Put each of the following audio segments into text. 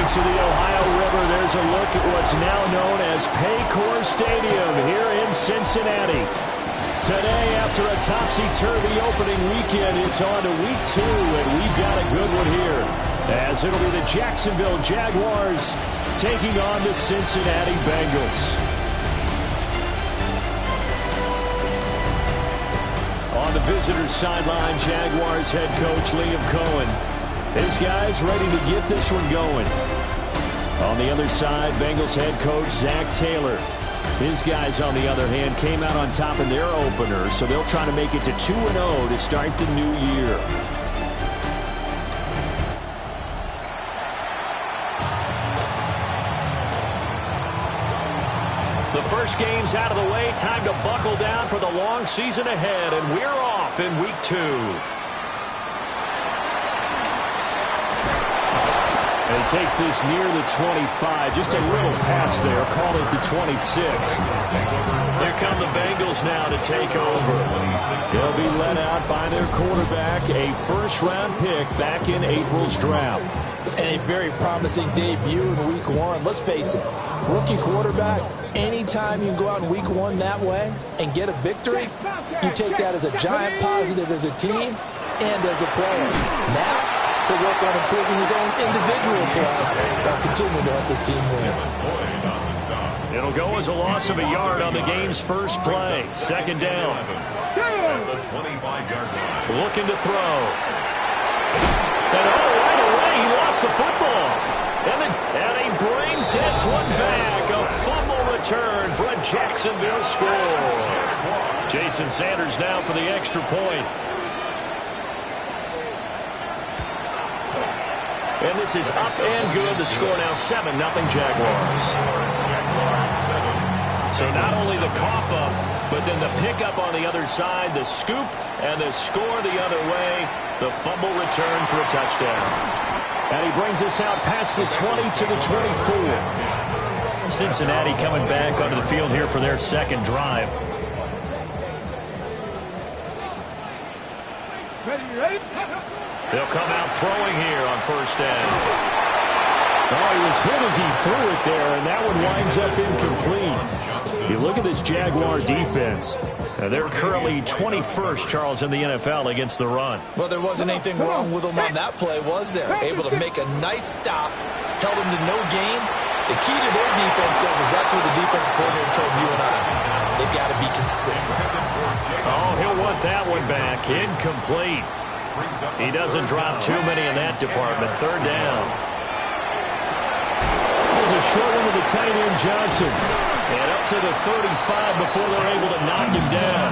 banks of the Ohio River, there's a look at what's now known as Paycor Stadium here in Cincinnati. Today, after a topsy-turvy opening weekend, it's on to week 2, and we've got a good one here, as it'll be the Jacksonville Jaguars taking on the Cincinnati Bengals. On the visitors' sideline, Jaguars head coach Liam Cohen. His guys ready to get this one going. On the other side, Bengals head coach Zach Taylor. His guys, on the other hand, came out on top in their opener, so they'll try to make it to 2-0 to start the new year. The first game's out of the way. Time to buckle down for the long season ahead, and we're off in week 2. And he takes this near the 25. Just a little pass there. Call it the 26. Here come the Bengals now to take over. They'll be led out by their quarterback, a first-round pick back in April's draft. And a very promising debut in week 1. Let's face it, rookie quarterback, anytime you go out in week 1 that way and get a victory, you take that as a giant positive as a team and as a player. Now, to work on improving his own individual play while continuing to help his team win. It'll go as a loss of a yard on the game's first play. Second down. Looking to throw. And right away he lost the football. And he brings this one back. A fumble return for a Jacksonville score. Jason Sanders now for the extra point. And this is up and good. The score now 7-0 Jaguars. So not only the cough up, but then the pickup on the other side, the scoop, and the score the other way. The fumble return for a touchdown. And he brings us out past the 20 to the 24. Cincinnati coming back onto the field here for their second drive. Ready? They'll come out throwing here on first down. Oh, he was hit as he threw it there, and that one winds up incomplete. You look at this Jaguar defense. They're currently 21st, Charles, in the NFL against the run. Well, there wasn't anything wrong with them on that play, was there? Able to make a nice stop, held them to no gain. The key to their defense is exactly what the defensive coordinator told you and I. They've got to be consistent. Oh, he'll want that one back. Incomplete. He doesn't drop too many in that department. Third down. There's a short one to the tight end, Johnson. And up to the 35 before they're able to knock him down.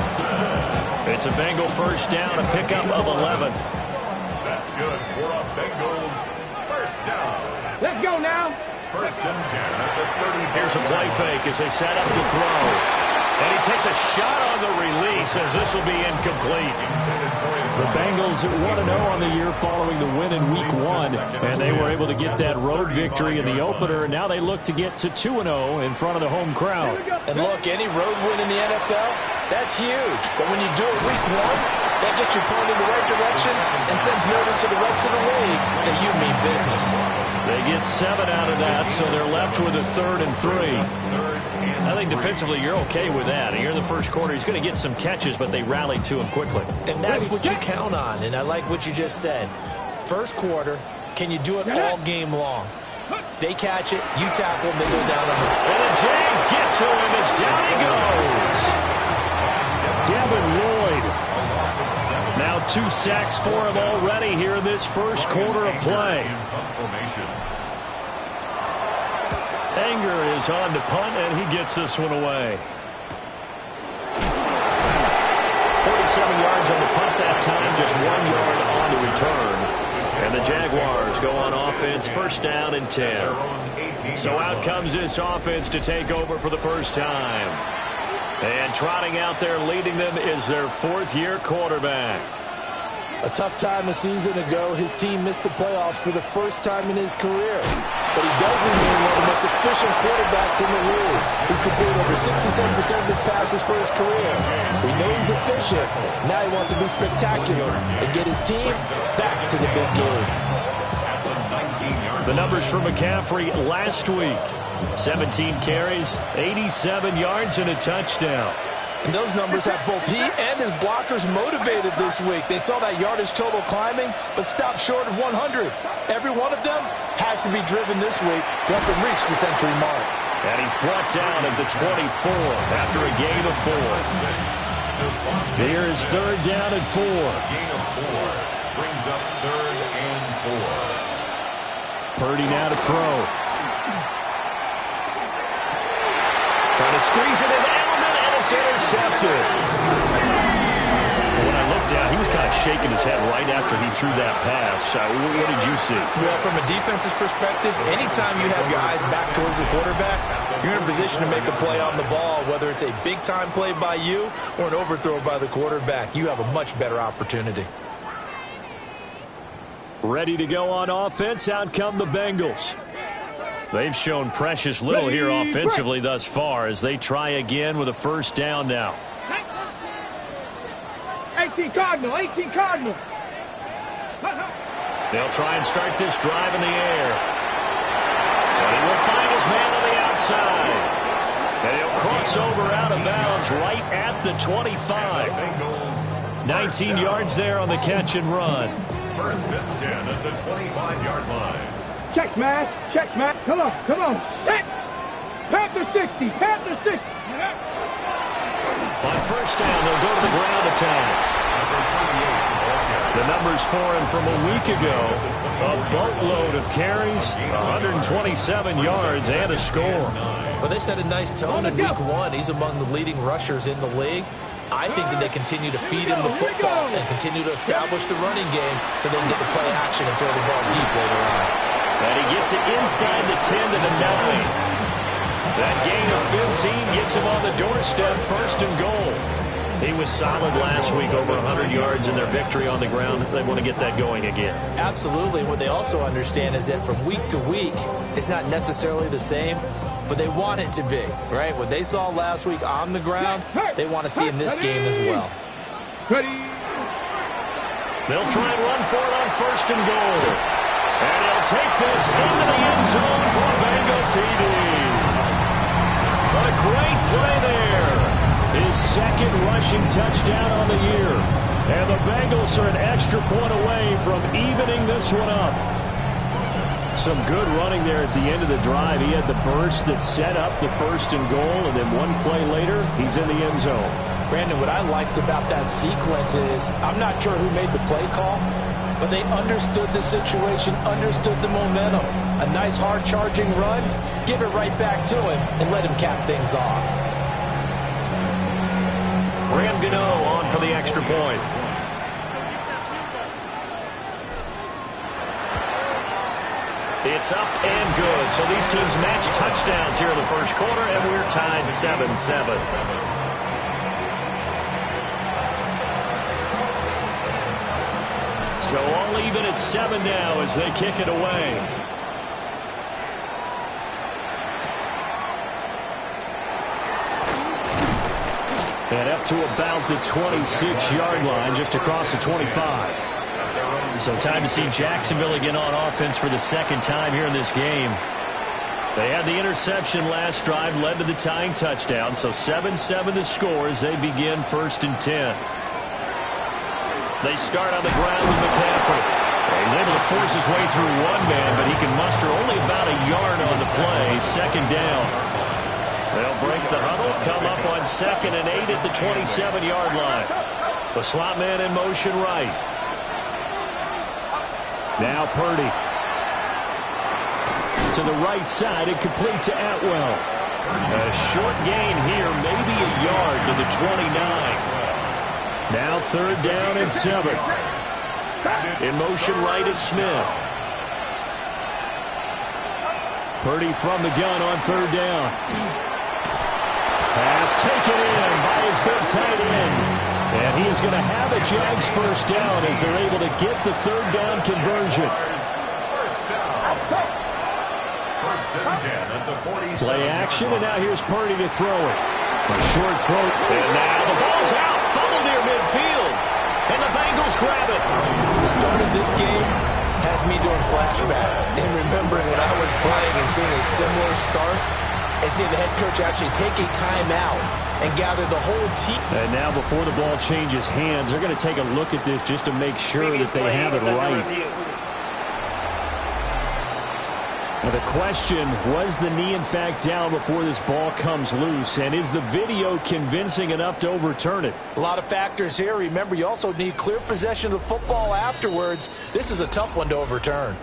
It's a Bengal first down, a pickup of 11. That's good for a Bengals first down. Let's go now. First and 10 at the 30. Here's a play fake as they set up to throw. And he takes a shot on the release as this will be incomplete. The Bengals 1-0 on the year following the win in week 1. And they were able to get that road victory in the opener. Now they look to get to 2-0 in front of the home crowd. And look, any road win in the NFL, that's huge. But when you do it week 1, that gets you pointed in the right direction and sends notice to the rest of the league that you mean business. They get 7 out of that, so they're left with a 3rd and 3. I think defensively you're okay with that. Here in the first quarter, he's going to get some catches, but they rallied to him quickly. And that's what you count on, and I like what you just said. First quarter, can you do it all game long? They catch it, you tackle them, they go down on him. And the Jags get to him as down he goes. Devin Lloyd. Now 2 sacks for him already here in this first quarter of play. Anger is on to punt, and he gets this one away. 47 yards on the punt that time, just 1 yard on the return. And the Jaguars go on offense, first down and 10. So out comes this offense to take over for the first time. And trotting out there leading them is their 4th-year quarterback. A tough time a season ago, his team missed the playoffs for the first time in his career. But he does remain one of the most efficient quarterbacks in the league. He's completed over 67% of his passes for his career. We know he's efficient. Now he wants to be spectacular and get his team back to the big game. The numbers for McCaffrey last week: 17 carries, 87 yards, and a touchdown. And those numbers have both he and his blockers motivated this week. They saw that yardage total climbing, but stopped short of 100. Every one of them has to be driven this week to help them reach the century mark. And he's brought down at the 24 after a gain of 4. Here is third down and 4. Gain of 4 brings up 3rd and 4. Purdy now to throw. Trying to squeeze it in Edelman, and it's intercepted. When I looked down, he was kind of shaking his head right after he threw that pass. What did you see? Well, from a defense's perspective, anytime you have your eyes back towards the quarterback, you're in a position to make a play on the ball, whether it's a big-time play by you or an overthrow by the quarterback. You have a much better opportunity. Ready to go on offense. Out come the Bengals. They've shown precious little here offensively thus far as they try again with a first down now. 18 Cardinal, 18 Cardinal. They'll try and start this drive in the air. But he will find his man on the outside. And he'll cross over out of bounds right at the 25. 19 yards there on the catch and run. First and 10 at the 25-yard line. Check smash, check smash. Come on, come on. Set. Panther 60, Panther 60. On first down, they'll go to the ground attack. The numbers for him from a week ago: a boatload of carries, 127 yards, and a score. Well, they set a nice tone in week 1. He's among the leading rushers in the league. I think that they continue to feed him the football and continue to establish the running game so they can get the play action and throw the ball deep later on. And he gets it inside the 10 to the 9. That gain of 15 gets him on the doorstep, first and goal. He was solid last week, over 100 yards in their victory on the ground. They want to get that going again. Absolutely. What they also understand is that from week to week, it's not necessarily the same, but they want it to be, right? What they saw last week on the ground, they want to see in this game as well. Ready. They'll try and run for it on first and goal. And he'll take this into the end zone for a Bengal TD. A great play there. His second rushing touchdown on the year. And the Bengals are an extra point away from evening this one up. Some good running there at the end of the drive. He had the burst that set up the first and goal, and then one play later, he's in the end zone. Brandon, what I liked about that sequence is I'm not sure who made the play call, but they understood the situation, understood the momentum. A nice hard-charging run, give it right back to him, and let him cap things off. Graham Gano on for the extra point. It's up and good. So these teams match touchdowns here in the first quarter, and we're tied 7-7. So all even at 7 now as they kick it away. And up to about the 26-yard line, just across the 25. So time to see Jacksonville again on offense for the second time here in this game. They had the interception last drive, led to the tying touchdown. So 7-7 the score as they begin first and 10. They start on the ground with McCaffrey. He's able to force his way through one man, but he can muster only about a yard on the play. Second down. They'll break the huddle, come up on 2nd and 8 at the 27-yard line. The slot man in motion right. Now Purdy. To the right side and complete to Atwell. A short gain here, maybe a yard to the 29. Now 3rd down and 7. In motion right is Smith. Purdy from the gun on 3rd down. Pass taken in by his big tight end. And he is going to have a Jags first down as they're able to get the 3rd down conversion. First and 10 at the 47. Play action, and now here's Purdy to throw it. A short throw. And now the ball's out. Fumble near midfield. And the Bengals grab it. The start of this game, has me doing flashbacks and remembering when I was playing and seeing a similar start and seeing the head coach actually take a timeout and gather the whole team. And now before the ball changes hands, they're going to take a look at this just to make sure that they have it right. Now the question, was the knee in fact down before this ball comes loose? And is the video convincing enough to overturn it? A lot of factors here. Remember, you also need clear possession of the football afterwards. This is a tough one to overturn.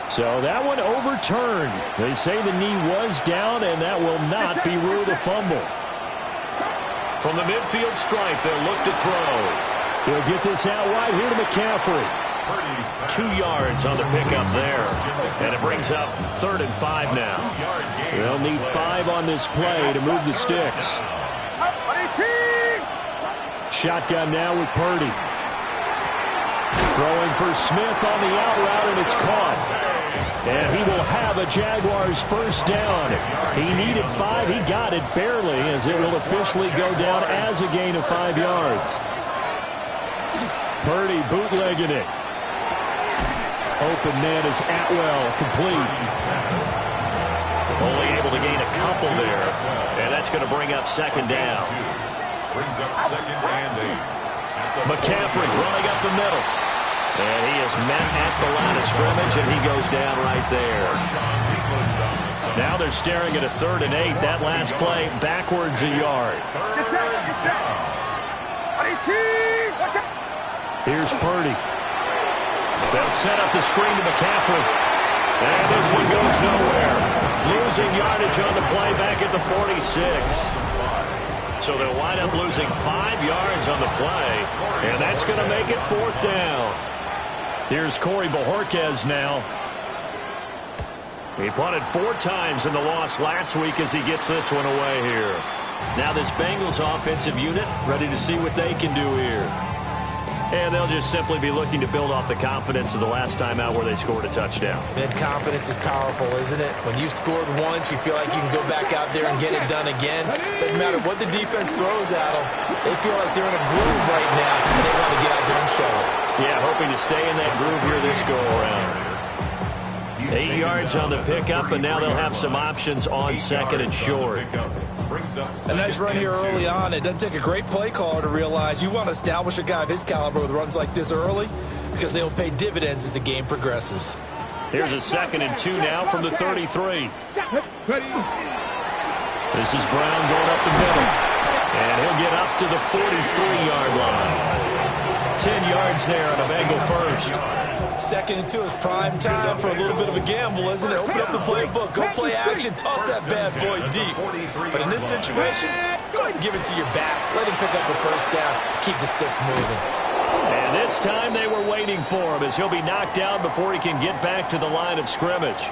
So that one overturned. They say the knee was down, and that will not be ruled a fumble. From the midfield stripe, they'll look to throw. He'll get this out wide here to McCaffrey. 2 yards on the pickup there. And it brings up 3rd and 5 now. They'll need 5 on this play to move the sticks. Shotgun now with Purdy. Throwing for Smith on the out route, and it's caught. And he will have a Jaguars first down. He needed 5. He got it barely, as it will officially go down as a gain of 5 yards. Purdy bootlegging it. Open man is Atwell, complete. Only able to gain a couple there, and that's going to bring up 2nd down. Brings up 2nd and 8. McCaffrey running up the middle. And he is met at the line of scrimmage, and he goes down right there. Now they're staring at a 3rd and 8. That last play backwards a yard. Here's Purdy. They'll set up the screen to McCaffrey. And this one goes nowhere. Losing yardage on the play back at the 46. So they'll wind up losing 5 yards on the play. And that's going to make it 4th down. Here's Corey Bojorquez now. He punted 4 times in the loss last week as he gets this one away here. Now this Bengals offensive unit ready to see what they can do here. And they'll just simply be looking to build off the confidence of the last time out where they scored a touchdown. And confidence is powerful, isn't it? When you've scored once, you feel like you can go back out there and get it done again. Doesn't matter what the defense throws at them. They feel like they're in a groove right now, and they want to get out there and show it. Yeah, hoping to stay in that groove here this go-around. 8 yards on the pickup, and now they'll have some options on 2nd and short. A nice run here early on. It doesn't take a great play caller to realize you want to establish a guy of his caliber with runs like this early, because they'll pay dividends as the game progresses. Here's a 2nd and 2 now from the 33. This is Brown going up the middle. And he'll get up to the 43-yard line. 10 yards there on a Bengal first. 2nd and 2 is prime time for a little bit of a gamble, isn't it? Open up the playbook, go play action, toss that bad boy deep. But in this situation, go ahead and give it to your back. Let him pick up the first down, keep the sticks moving. And this time they were waiting for him as he'll be knocked down before he can get back to the line of scrimmage.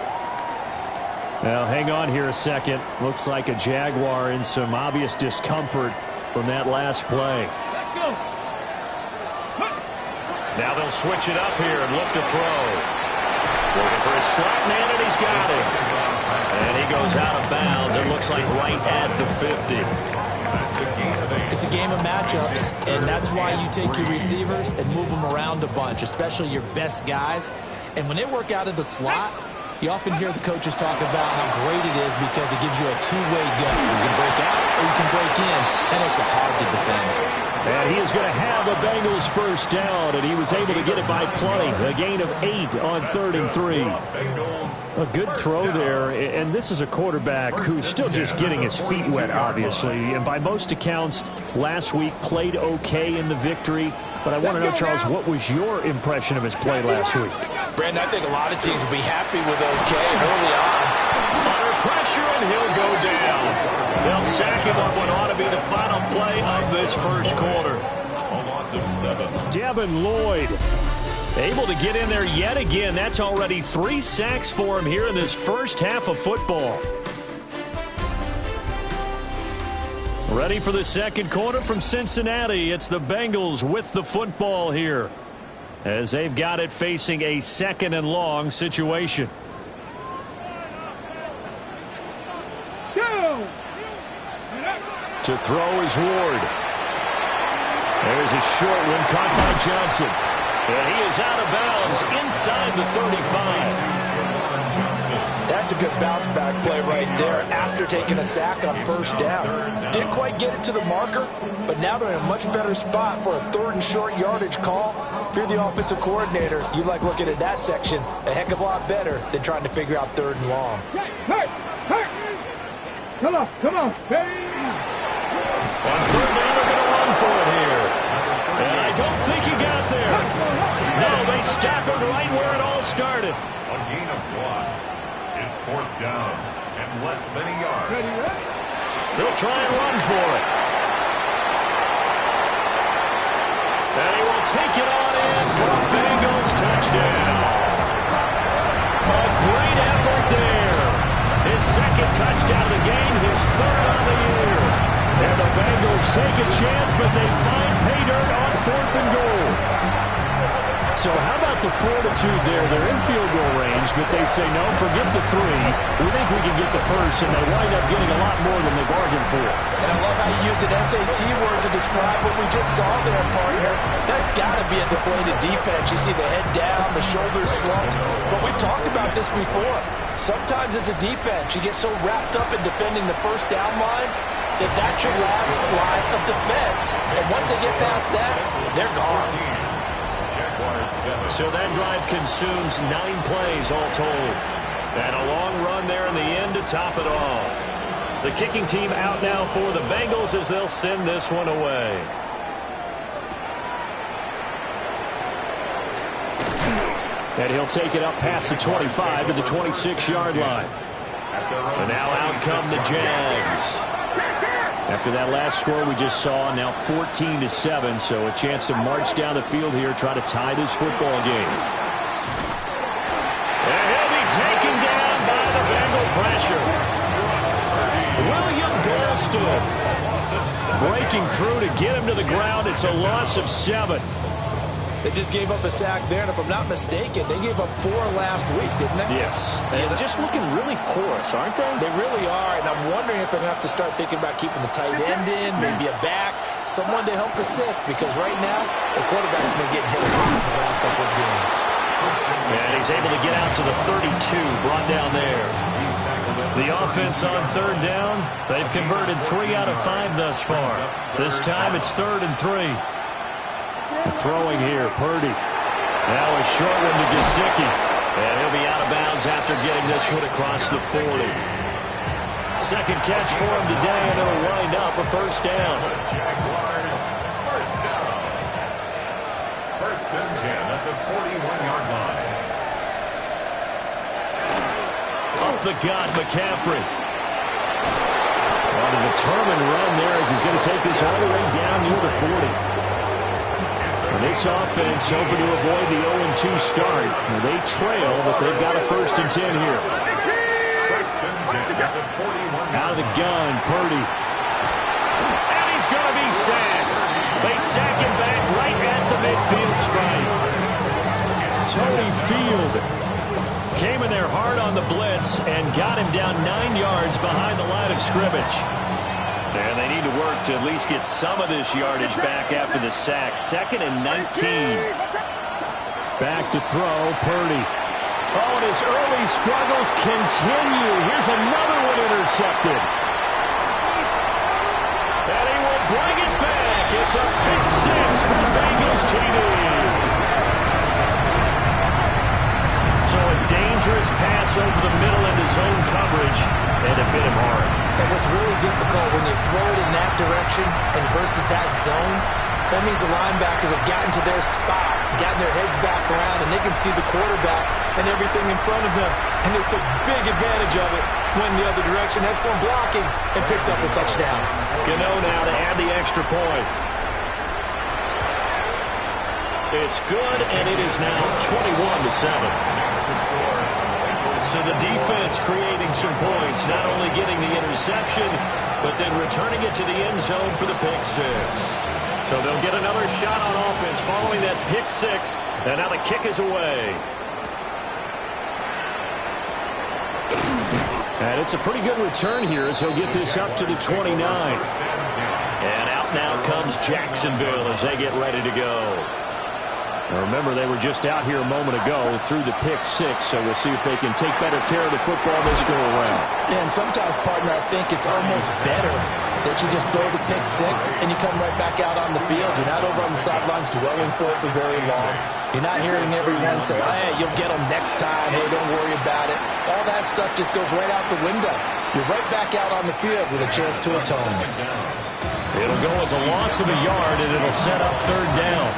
Now hang on here a second. Looks like a Jaguar in some obvious discomfort from that last play. Now they'll switch it up here and look to throw. Looking for his slot man, and he's got it. And he goes out of bounds. It looks like right at the 50. It's a game of matchups, and that's why you take your receivers and move them around a bunch, especially your best guys. And when they work out of the slot, you often hear the coaches talk about how great it is because it gives you a two-way go. You can break out or you can break in. That makes it hard to defend. And he is going to have a Bengals first down, and he was able to get it by plenty. A gain of 8 on 3rd and 3. A good throw there, and this is a quarterback who's still just getting his feet wet, obviously. And by most accounts, last week played okay in the victory. But I want to know, Charles, what was your impression of his play last week? Brandon, I think a lot of teams will be happy with okay early on. Under pressure, and he'll go down. They'll sack him on what ought to be the final play of this first quarter. A loss of 7. Devin Lloyd able to get in there yet again. That's already 3 sacks for him here in this first half of football. Ready for the second quarter from Cincinnati. It's the Bengals with the football here, as they've got it facing a 2nd and long situation. To throw is Ward. There's a short one caught by Johnson. And he is out of bounds inside the 35. That's a good bounce-back play right there after taking a sack on first down. Didn't quite get it to the marker, but now they're in a much better spot for a 3rd and short yardage call. If you're the offensive coordinator, you like looking at that section a heck of a lot better than trying to figure out 3rd and long. Hey! Come on! On 3rd down, they're going to run for it here. And I don't think he got there. No, they staggered right where it all started. A gain of 1. It's 4th down and less than a yard. They'll try and run for it. And he will take it on in for a Bengals touchdown. A great effort there. His 2nd touchdown of the game, his 3rd on the year. And the Bengals take a chance, but they find pay dirt on 4th and goal. So how about the fortitude there? They're in field goal range, but they say, no, forget the 3. We think we can get the 1st, and they wind up getting a lot more than they bargained for. And I love how you used an SAT word to describe what we just saw there, partner. That's got to be a deflated defense. You see the head down, the shoulders slumped. But we've talked about this before. Sometimes as a defense, you get so wrapped up in defending the first down line that that's your last line of defense. And once they get past that, they're gone. So that drive consumes 9 plays all told. And a long run there in the end to top it off. The kicking team out now for the Bengals as they'll send this one away. And he'll take it up past the 25 to the 26-yard line. And now out come the Jags. After that last score we just saw, now 14-7, so a chance to march down the field here, try to tie this football game. And he'll be taken down by the Bengal pressure. William Golston breaking through to get him to the ground. It's a loss of 7. They just gave up a sack there, and if I'm not mistaken, they gave up 4 last week, didn't they? Yes. And just looking really porous, aren't they? They really are, and I'm wondering if I'm going to have to start thinking about keeping the tight end in, maybe a back, someone to help assist, because right now, the quarterback's been getting hit a lot in the last couple of games. And he's able to get out to the 32, brought down there. The offense on 3rd down, they've converted 3 out of 5 thus far. This time it's 3rd and 3. Throwing here, Purdy. Now a short one to Gesicki. And he'll be out of bounds after getting this one across the 40. 2nd catch for him today, and it'll wind up a 1st down. Jaguars, 1st down. 1st and 10 at the 41-yard line. Up the gut, McCaffrey. On a determined run there as he's going to take this all the way down near the 40. This offense hoping to avoid the 0-2 start. They trail, but they've got a 1st and 10 here. Out of the gun, Purdy. And he's going to be sacked. They sack him back right at the midfield stripe. Tony Field came in there hard on the blitz and got him down 9 yards behind the line of scrimmage. And they need to work to at least get some of this yardage back after the sack. 2nd and 19. Back to throw, Purdy. Oh, and his early struggles continue. Here's another one intercepted. And he will bring it back. It's a pick 6 for the Bengals TD. So a dangerous pass over the middle into zone coverage, and it bit him hard. And what's really difficult when you throw it in that direction and versus that zone, that means the linebackers have gotten to their spot, gotten their heads back around, and they can see the quarterback and everything in front of them. And it's a big advantage of it when the other direction had some blocking and picked up a touchdown. Gano now to add the extra point. It's good, and it is now 21-7. So the defense creating some points, not only getting the interception, but then returning it to the end zone for the pick 6. So they'll get another shot on offense following that pick 6, and now the kick is away. And it's a pretty good return here as he'll get this up to the 29. And out now comes Jacksonville as they get ready to go. Now remember, they were just out here a moment ago through the pick six, so we'll see if they can take better care of the football this go around. Yeah, and sometimes, partner, I think it's almost better that you just throw the pick six and you come right back out on the field. You're not over on the sidelines dwelling for it for very long. You're not hearing everyone say, hey, you'll get them next time. Hey, don't worry about it. All that stuff just goes right out the window. You're right back out on the field with a chance to atone. It'll go as a loss of a yard, and it'll set up third down.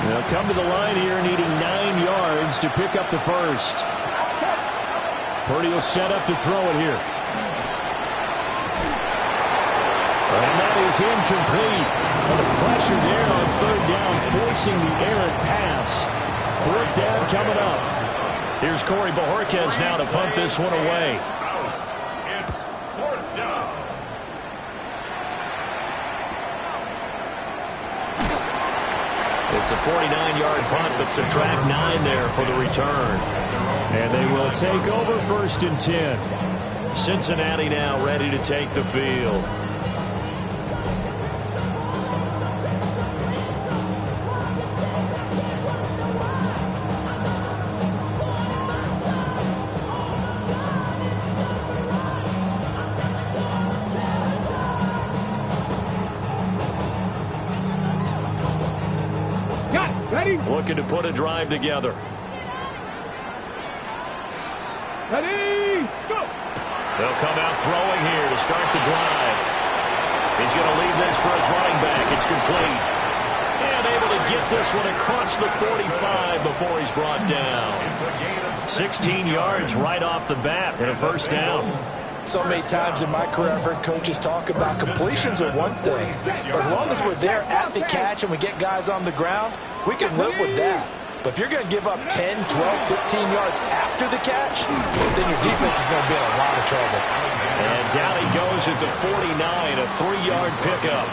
They'll come to the line here needing 9 yards to pick up the first. Purdy will set up to throw it here. And that is incomplete. And the pressure there on third down, forcing the errant pass. Fourth down coming up. Here's Corey Bojorquez now to punt this one away. It's fourth down. It's a 49-yard punt, but subtract 9 there for the return. And they will take over first and 10. Cincinnati now ready to take the field. Looking to put a drive together. Ready, go! They'll come out throwing here to start the drive. He's going to leave this for his running back. It's complete. And able to get this one across the 45 before he's brought down. 16 yards right off the bat and a first down. So many times in my career I've heard coaches talk about completions are one thing. As long as we're there at the catch and we get guys on the ground, we can live with that. But if you're going to give up 10, 12, 15 yards after the catch, then your defense is going to be in a lot of trouble. And down he goes at the 49, a 3-yard pickup.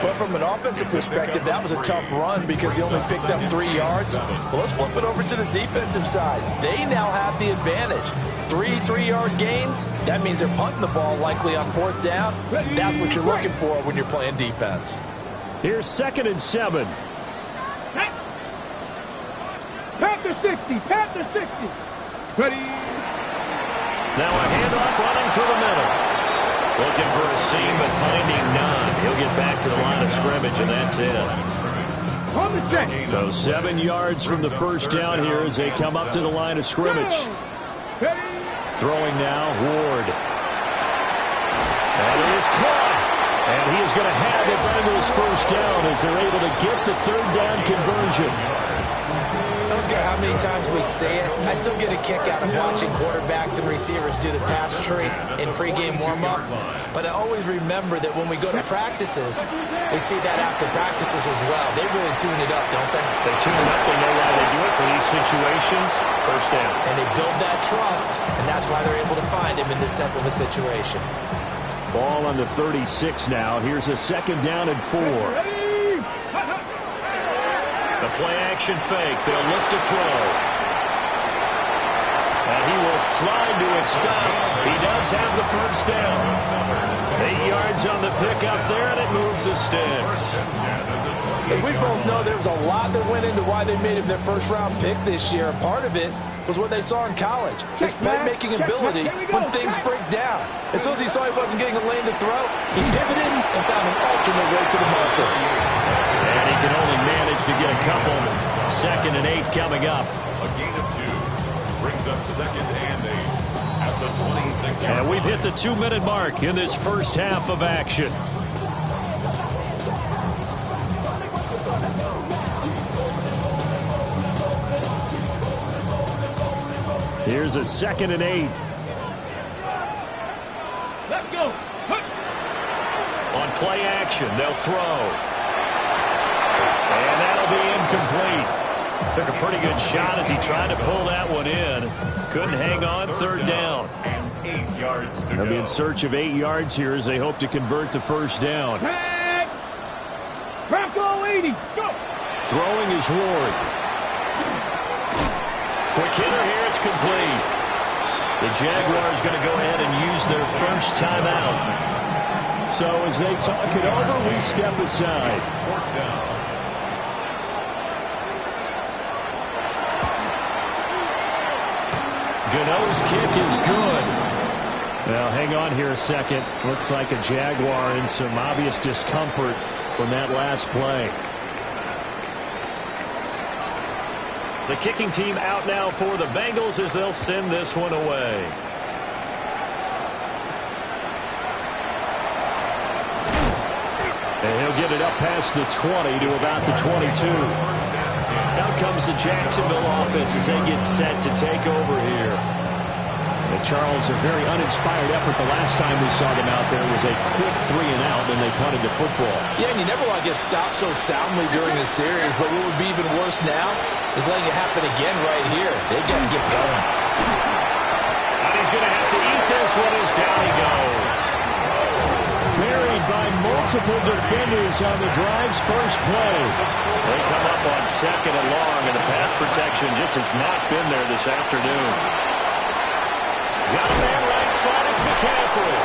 But from an offensive perspective, that was a tough run because he only picked up 3 yards. Well, let's flip it over to the defensive side. They now have the advantage. 3-3-yard gains, that means they're punting the ball likely on fourth down. That's what you're looking for when you're playing defense. Here's 2nd and 7. Panther 60, Panther 60. Ready. Now a handoff running through the middle. Looking for a seam, but finding none. He'll get back to the line of scrimmage, and that's it. On the check. So 7 yards from the first down here as they come up to the line of scrimmage. Throwing now, Ward. And it is caught. And he is going to have the Bengals first down as they're able to get the third down conversion. I don't care how many times we say it, I still get a kick out of watching quarterbacks and receivers do the pass tree in pregame warm-up. But I always remember that when we go to practices, we see that after practices as well. They really tune it up, don't they? They tune it up. They know why they do it for these situations. First down. And they build that trust, and that's why they're able to find him in this type of a situation. Ball on the 36 now. Here's a 2nd down and 4. The play-action fake. They'll look to throw. And he will slide to a stop. He does have the first down. 8 yards on the pickup there, and it moves the sticks. As we both know, there was a lot that went into why they made him their first-round pick this year. And part of it was what they saw in college, his playmaking ability when things break down. As soon as he saw he wasn't getting a lane to throw, he pivoted and found an alternate way to the marker. And he can only manage to get a couple. 2nd and 8 coming up. A gain of 2 brings up 2nd and 8 at the 26. And we've hit the 2-minute mark in this first half of action. Here's a 2nd and 8. Let's go. On play action, they'll throw. And that'll be incomplete. Took a pretty good shot as he tried to pull that one in. Couldn't hang on. 3rd down. And 8 yards to go. They'll be in search of 8 yards here as they hope to convert the first down. Bronco 80. Go. Throwing is Ward. Quick hitter here. It's complete. The Jaguars going to go ahead and use their first timeout. So as they talk it over, we step aside. Gano's kick is good. Well, hang on here a second. Looks like a Jaguar in some obvious discomfort from that last play. The kicking team out now for the Bengals as they'll send this one away. And he'll get it up past the 20 to about the 22. Out comes the Jacksonville offense as they get set to take over here. And Charles, a very uninspired effort the last time we saw them out there was a quick 3 and out, and they punted the football. Yeah, and you never want to get stopped so soundly during the series, but what would be even worse now is letting it happen again right here. They got to get going. And he's going to have to eat this one as down he goes. Buried by multiple defenders on the drive's first play. They come up on 2nd and long, and the pass protection just has not been there this afternoon. Got a man right side, it's McCaffrey.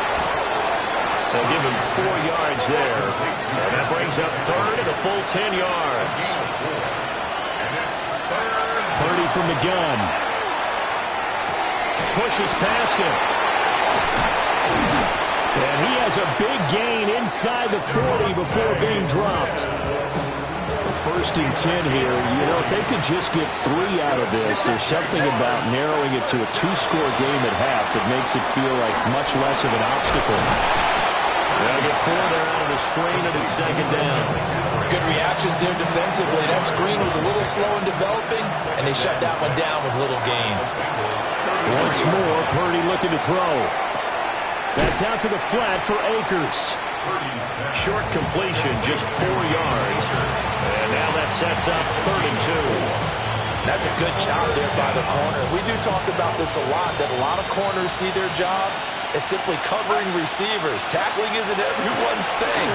They'll give him 4 yards there. And that brings up 3rd and a full 10 yards. Purdy from the gun. Pushes past him. And he has a big gain inside the 40 before being dropped. 1st and 10 here. You know, if they could just get 3 out of this, there's something about narrowing it to a 2-score game at half that makes it feel like much less of an obstacle. They'll get 4 there out of the screen, and it's 2nd down. Good reactions there defensively. That screen was a little slow in developing, and they shut that one down with little gain. Once more, Purdy looking to throw. That's out to the flat for Akers. Short completion, just 4 yards. And now that sets up 3rd and 2. That's a good job there by the corner. We do talk about this a lot, that a lot of corners see their job as simply covering receivers. Tackling isn't everyone's thing.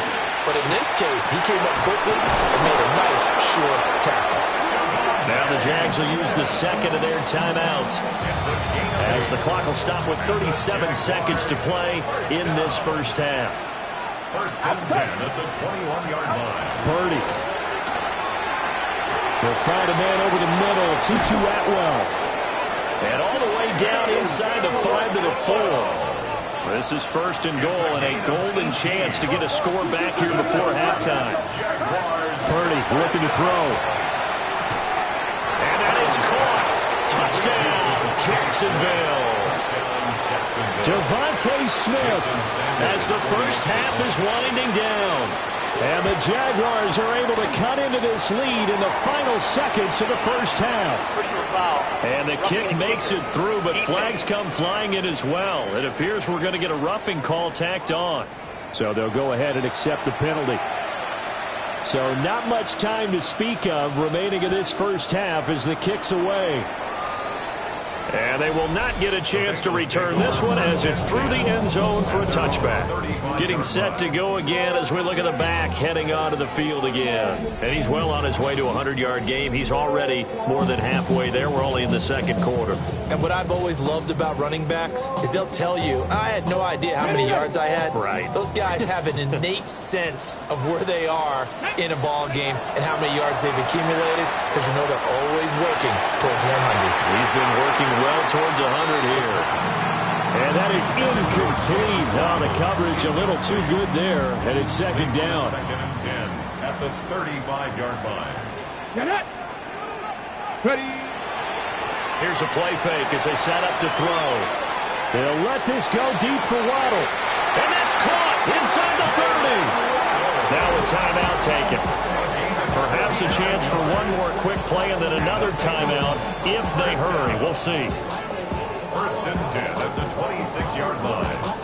But in this case, he came up quickly and made a nice, short tackle. Now the Jags will use the 2nd of their timeouts, as the clock will stop with 37 seconds to play in this first half. 1st and 10 at the 21-yard line. Purdy. They'll find a man over the middle. Tutu Atwell. And all the way down inside the 5 to the 4. This is 1st and goal, and a golden chance to get a score back here before halftime. Purdy looking to throw. And that is caught. Touchdown, Jacksonville. Devontae Smith as the first half is winding down. And the Jaguars are able to cut into this lead in the final seconds of the first half. And the kick makes it through, but flags come flying in as well. It appears we're going to get a roughing call tacked on. So they'll go ahead and accept the penalty. So not much time to speak of remaining in this first half as the kick's away. And they will not get a chance to return this one as it's through the end zone for a touchback. Getting set to go again as we look at the back heading onto the field again. And he's well on his way to a 100-yard game. He's already more than halfway there. We're only in the 2nd quarter. And what I've always loved about running backs is they'll tell you, I had no idea how many yards I had. Right. Those guys have an innate sense of where they are in a ball game and how many yards they've accumulated, because you know they're always working towards 100. He's been working well towards 100 here. And that is incomplete. Oh, the coverage a little too good there. And it's 2nd down. 2nd and 10 at the 35-yard line. Get it. Ready. Here's a play fake as they set up to throw. They'll let this go deep for Waddle. And that's caught inside the 30. Now a timeout taken. Perhaps a chance for one more quick play and then another timeout if they hurry. We'll see. 1st and 10 at the 26-yard line.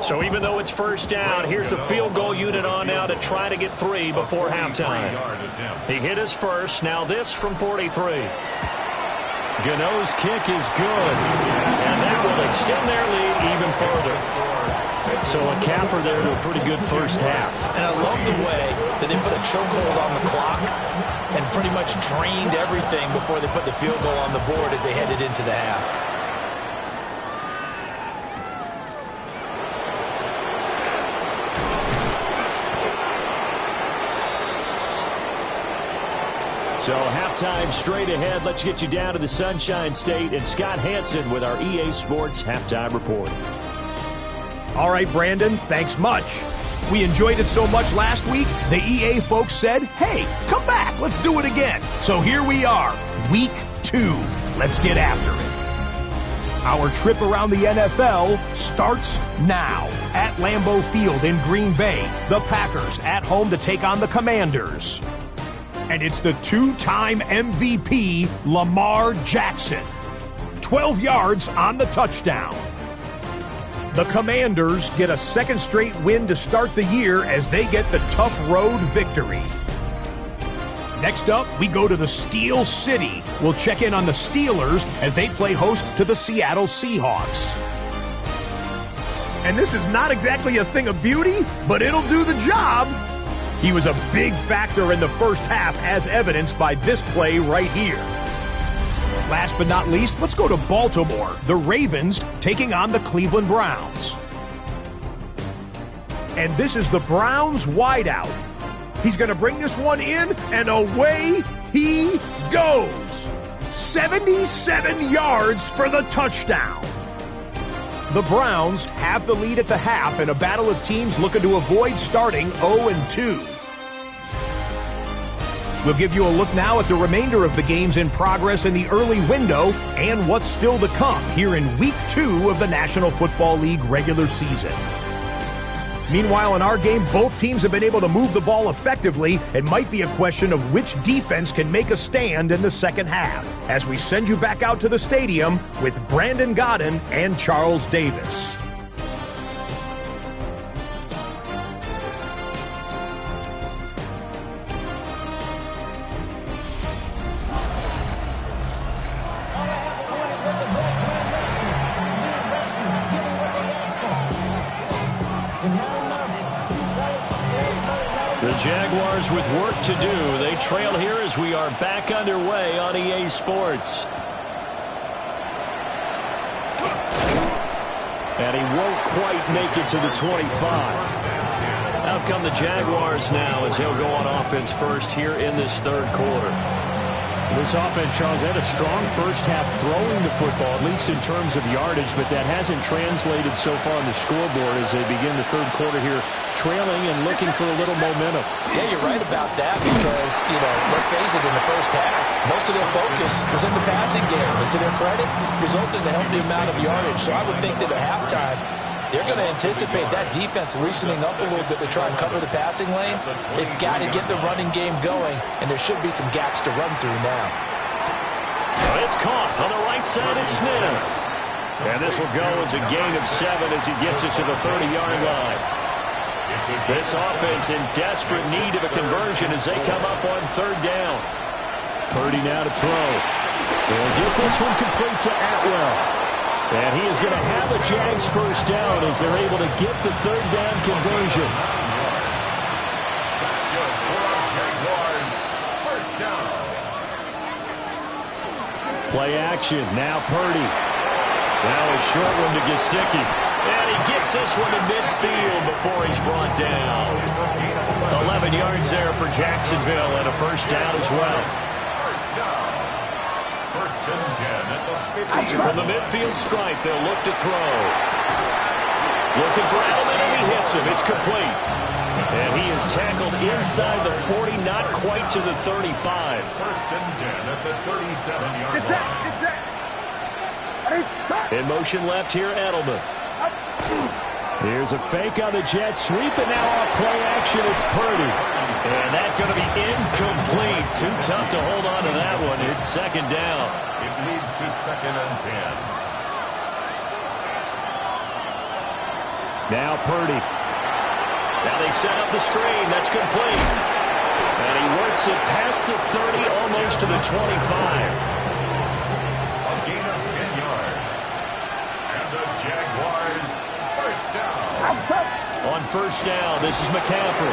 So even though it's 1st down, here's the field goal unit on now to try to get 3 before halftime. He hit his first. Now this from 43. Gano's kick is good. And that will extend their lead even further. So a capper there to a pretty good first half. And I love the way that they put a chokehold on the clock and pretty much drained everything before they put the field goal on the board as they headed into the half. So halftime straight ahead. Let's get you down to the Sunshine State and Scott Hansen with our EA Sports Halftime Report. All right, Brandon, thanks much. We enjoyed it so much last week, the EA folks said, hey, come back, let's do it again. So here we are, week 2. Let's get after it. Our trip around the NFL starts now. At Lambeau Field in Green Bay, the Packers at home to take on the Commanders. And it's the 2-time MVP, Lamar Jackson. 12 yards on the touchdown. The Commanders get a second straight win to start the year as they get the tough road victory. Next up, we go to the Steel City. We'll check in on the Steelers as they play host to the Seattle Seahawks. And this is not exactly a thing of beauty, but it'll do the job. He was a big factor in the first half, as evidenced by this play right here. Last but not least, let's go to Baltimore. The Ravens taking on the Cleveland Browns. And this is the Browns wideout. He's going to bring this one in, and away he goes. 77 yards for the touchdown. The Browns have the lead at the half in a battle of teams looking to avoid starting 0-2. We'll give you a look now at the remainder of the games in progress in the early window and what's still to come here in Week 2 of the National Football League regular season. Meanwhile, in our game, both teams have been able to move the ball effectively. It might be a question of which defense can make a stand in the second half, as we send you back out to the stadium with Brandon Godden and Charles Davis. The Jaguars with work to do. They trail here as we are back underway on EA Sports. And he won't quite make it to the 25. Out come the Jaguars now as he'll go on offense first here in this third quarter. This offense, Charles, had a strong first half throwing the football, at least in terms of yardage, but that hasn't translated so far on the scoreboard as they begin the third quarter here, trailing and looking for a little momentum. Yeah, you're right about that because, let's face it, in the first half, most of their focus was in the passing game. And to their credit, resulted in a healthy amount of yardage. So I would think that at halftime, they're going to anticipate that defense loosening up a little bit to try and cover the passing lanes. They've got to get the running game going, and there should be some gaps to run through now. It's caught on the right side at Smith. And this will go as a gain of 7 as he gets it to the 30-yard line. This offense in desperate need of a conversion as they come up on third down. Purdy now to throw. They'll get this one complete to Atwell. And he is going to have the Jags first down as they're able to get the third down conversion. That's good for our Jaguars. First down. Play action. Now Purdy. Now a short one to Gesicki. And he gets this one to midfield before he's brought down. 11 yards there for Jacksonville and a first down as well. First down. First and 10 at the 50. From the midfield stripe, they'll look to throw. Looking for Edelman, and he hits him. It's complete. And he is tackled inside the 40, not quite to the 35. First and 10 at the 37-yard line. In motion left here, Edelman. Here's a fake on the jet sweep, and now off play action, it's Purdy. And that's going to be incomplete. Too tough to hold on to that one. It's second down. It leads to second and 10. Now Purdy. Now they set up the screen. That's complete. And he works it past the 30, almost to the 25. A gain of 10 yards. And the Jaguars first down. On first down, this is McCaffrey.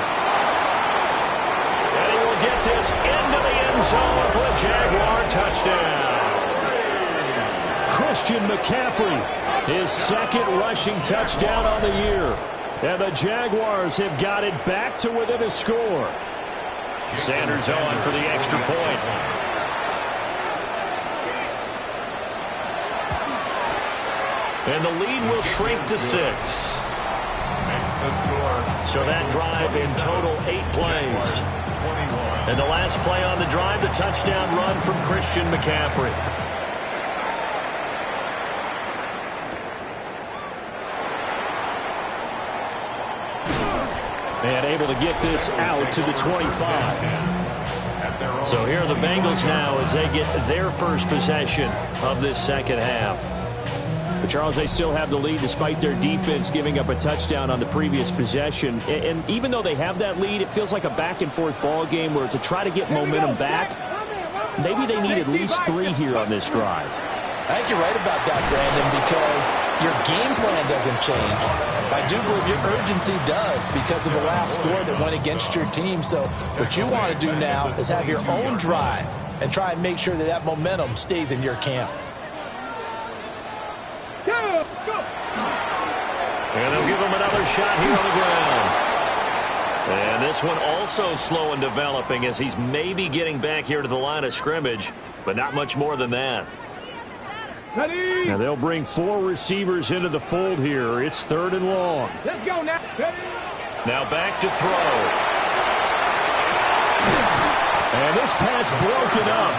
And he will get this into the end zone for a Jaguar touchdown. Christian McCaffrey, his second rushing touchdown on the year. And the Jaguars have got it back to within a score. Sanders on for the extra point. And the lead will shrink to 6. So that drive in total 8 plays. And the last play on the drive, the touchdown run from Christian McCaffrey. And able to get this out to the 25. So here are the Bengals now as they get their first possession of this second half. But Charles, they still have the lead despite their defense giving up a touchdown on the previous possession. And even though they have that lead, it feels like a back-and-forth ball game where to try to get momentum back, maybe they need at least 3 here on this drive. I think you're right about that, Brandon, because your game plan doesn't change. I do believe your urgency does because of the last score that went against your team. So what you want to do now is have your own drive and try and make sure that that momentum stays in your camp. And they'll give him another shot here on the ground. And this one also slow in developing as he's maybe getting back here to the line of scrimmage, but not much more than that. Now they'll bring 4 receivers into the fold here. It's 3rd and long. Let's go now. Now back to throw. And this pass broken up.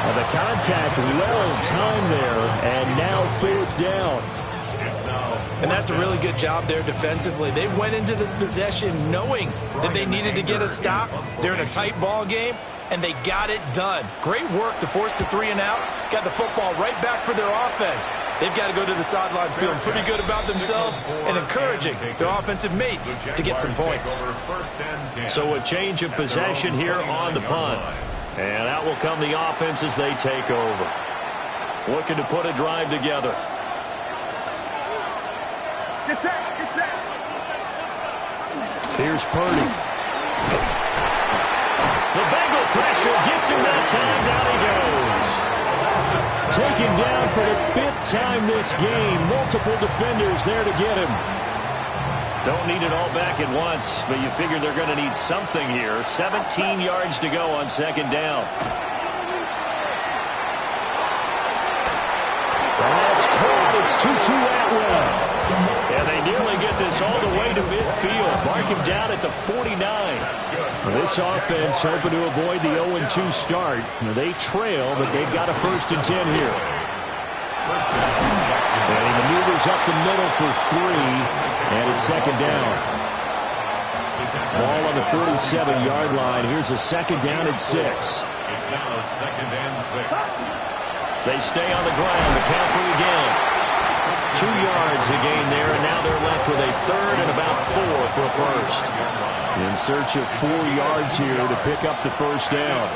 And the contact well timed there. And now 4th down. And that's a really good job there defensively. They went into this possession knowing that they needed to get a stop. They're in a tight ball game, and they got it done. Great work to force the 3 and out. Got the football right back for their offense. They've got to go to the sidelines feeling pretty good about themselves and encouraging their offensive mates to get some points. So a change of possession here on the punt. And out will come the offense as they take over. Looking to put a drive together. Get set. Here's Purdy. The Bengal pressure gets him that time. Down he goes. Taken down for the 5th time this game. Multiple defenders there to get him. Don't need it all back at once, but you figure they're going to need something here. 17 yards to go on 2nd down. That's caught. It's Tutu Atwell. And they nearly get this all the way to midfield. Mark him down at the 49. This offense hoping to avoid the 0-2 start. They trail, but they've got a 1st and 10 here. And he maneuvers up the middle for 3, and it's 2nd down. Ball on the 47-yard line. Here's a 2nd down at 6. It's now 2nd and 6. They stay on the ground. McCaffrey again. 2 yards a gain there, and now they're left with a 3rd and about 4 for a 1st. In search of 4 yards here to pick up the 1st down.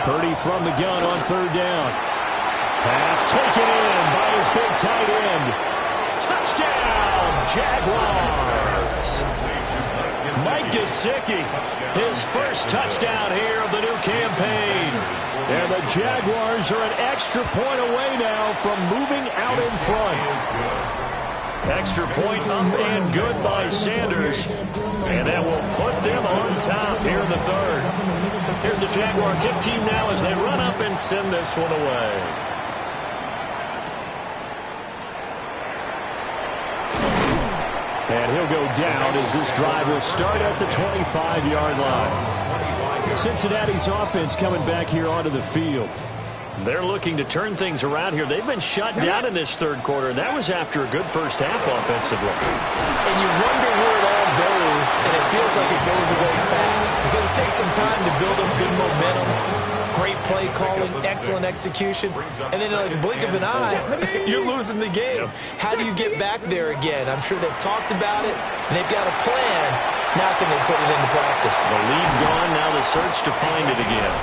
Purdy from the gun on 3rd down. Pass taken in by his big tight end. Touchdown, Jaguars. Mike Gesicki, his first touchdown here of the new campaign. And the Jaguars are an extra point away now from moving out in front. Extra point up and good by Sanders. And that will put them on top here in the 3rd. Here's the Jaguar kick team now as they run up and send this one away. And he'll go down as this drive will start at the 25-yard line. Cincinnati's offense coming back here onto the field. They're looking to turn things around here. They've been shut down in this 3rd quarter, and that was after a good first half offensively. And you wonder where it all goes, and it feels like it goes away fast because it takes some time to build up good momentum, great play calling, excellent execution, and then like a blink of an eye, you're losing the game. How do you get back there again? I'm sure they've talked about it, and they've got a plan. Now can they put it into practice? The lead gone, now the search to find it again.